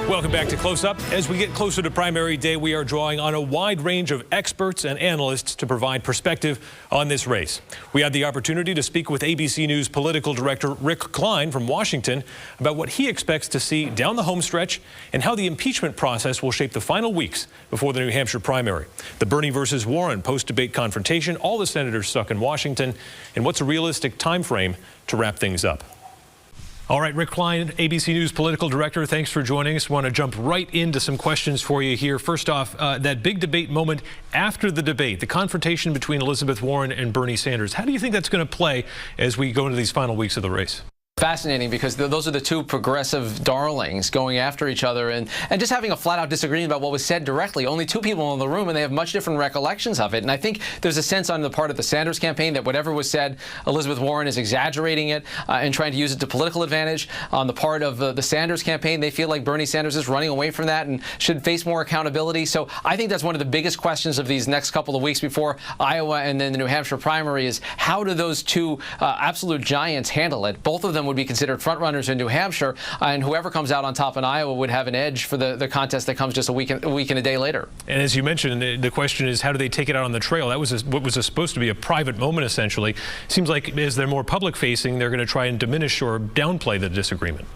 Welcome back to Close Up. As we get closer to primary day, we are drawing on a wide range of experts and analysts to provide perspective on this race. We had the opportunity to speak with ABC News political director Rick Klein from Washington about what he expects to see down the home stretch and how the impeachment process will shape the final weeks before the New Hampshire primary. The Bernie versus Warren post-debate confrontation, all the senators stuck in Washington, and what's a realistic time frame to wrap things up. All right, Rick Klein, ABC News political director, thanks for joining us. I want to jump right into some questions for you here. First off, that big debate moment after the debate, the confrontation between Elizabeth Warren and Bernie Sanders. How do you think that's going to play as we go into these final weeks of the race? Fascinating, because those are the two progressive darlings going after each other and just having a flat-out disagreement about what was said directly. Only two people in the room, and they have much different recollections of it. And I think there's a sense on the part of the Sanders campaign that whatever was said, Elizabeth Warren is exaggerating it and trying to use it to political advantage. On the part of the Sanders campaign, they feel like Bernie Sanders is running away from that and should face more accountability. So I think that's one of the biggest questions of these next couple of weeks before Iowa and then the New Hampshire primary is how do those two absolute giants handle it? Both of them would be considered frontrunners in New Hampshire, and whoever comes out on top in Iowa would have an edge for the contest that comes just a week and a day later. And as you mentioned, the question is how do they take it out on the trail? That was what was supposed to be a private moment, essentially. Seems like as they're more public-facing, they're going to try and diminish or downplay the disagreement.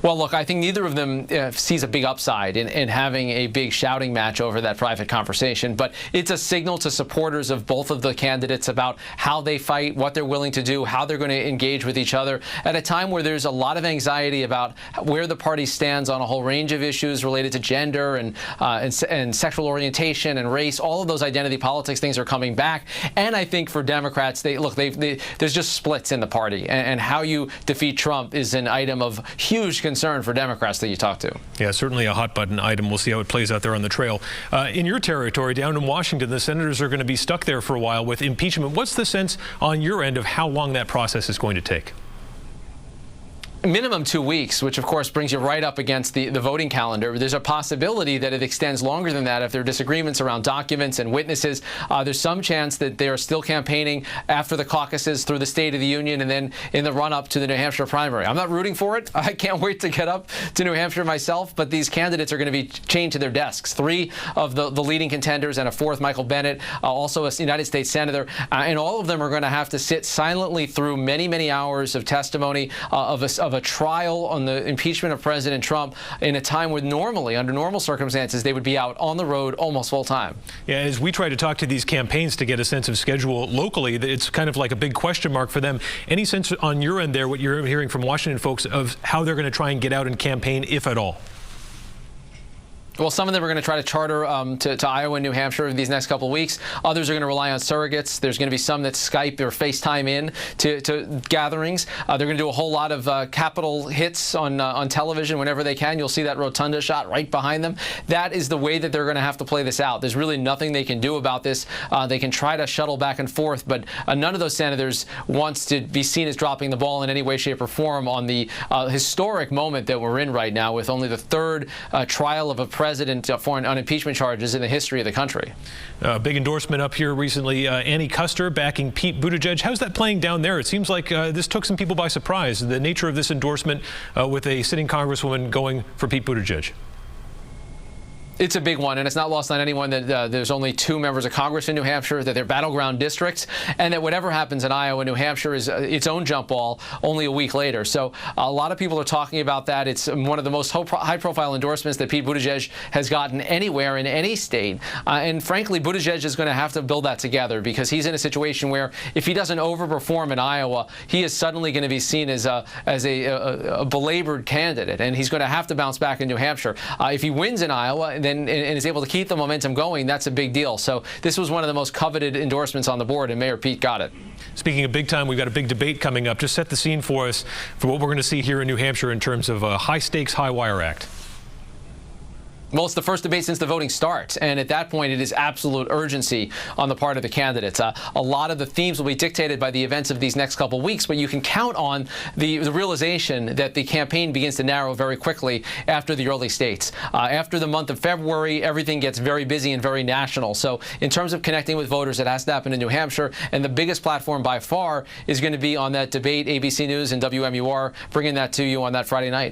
Well, look, I think neither of them sees a big upside in having a big shouting match over that private conversation. But it's a signal to supporters of both of the candidates about how they fight, what they're willing to do, how they're going to engage with each other at a time where there's a lot of anxiety about where the party stands on a whole range of issues related to gender and sexual orientation and race. All of those identity politics things are coming back. And I think for Democrats, there's just splits in the party. And how you defeat Trump is an item of huge concern for Democrats that you talk to. Yeah, certainly a hot button item. We'll see how it plays out there on the trail. In your territory down in Washington, the senators are going to be stuck there for a while with impeachment. What's the sense on your end of how long that process is going to take? Minimum 2 weeks, which of course brings you right up against the voting calendar. There's a possibility that it extends longer than that if there are disagreements around documents and witnesses. There's some chance that they are still campaigning after the caucuses through the State of the Union and then in the run-up to the New Hampshire primary. I'm not rooting for it. I can't wait to get up to New Hampshire myself, but these candidates are going to be chained to their desks. Three of the leading contenders and a fourth, Michael Bennet, also a United States Senator, and all of them are going to have to sit silently through many, many hours of testimony of a trial on the impeachment of President Trump in a time where normally, under normal circumstances, they would be out on the road almost full time. Yeah, as we try to talk to these campaigns to get a sense of schedule locally, it's kind of like a big question mark for them. Any sense on your end there, what you're hearing from Washington folks, of how they're going to try and get out and campaign, if at all? Well, some of them are going to try to charter to Iowa and New Hampshire these next couple of weeks. Others are going to rely on surrogates. There's going to be some that Skype or FaceTime in to gatherings. They're going to do a whole lot of Capitol hits on television whenever they can. You'll see that rotunda shot right behind them. That is the way that they're going to have to play this out. There's really nothing they can do about this. They can try to shuttle back and forth, but none of those senators wants to be seen as dropping the ball in any way, shape, or form on the historic moment that we're in right now, with only the third trial of a president on impeachment charges in the history of the country. Big endorsement up here recently. Annie Kuster backing Pete Buttigieg. How's that playing down there? It seems like this took some people by surprise, the nature of this endorsement with a sitting congresswoman going for Pete Buttigieg. It's a big one, and it's not lost on anyone that there's only 2 members of Congress in New Hampshire, that they're battleground districts, and that whatever happens in Iowa, New Hampshire is its own jump ball only a week later. So a lot of people are talking about that. It's one of the most high-profile endorsements that Pete Buttigieg has gotten anywhere in any state. And frankly, Buttigieg is going to have to build that together, because he's in a situation where if he doesn't overperform in Iowa, he is suddenly going to be seen as a belabored candidate, and he's going to have to bounce back in New Hampshire. If he wins in Iowa, then and is able to keep the momentum going, that's a big deal. So this was one of the most coveted endorsements on the board, and Mayor Pete got it. Speaking of big time, we've got a big debate coming up. Just set the scene for us for what we're going to see here in New Hampshire in terms of a high-stakes, high-wire act. Well, it's the first debate since the voting starts, and at that point, it is absolute urgency on the part of the candidates. A lot of the themes will be dictated by the events of these next couple of weeks, but you can count on the realization that the campaign begins to narrow very quickly after the early states. After the month of February, everything gets very busy and very national. So in terms of connecting with voters, it has to happen in New Hampshire, and the biggest platform by far is going to be on that debate. ABC News and WMUR bringing that to you on that Friday night.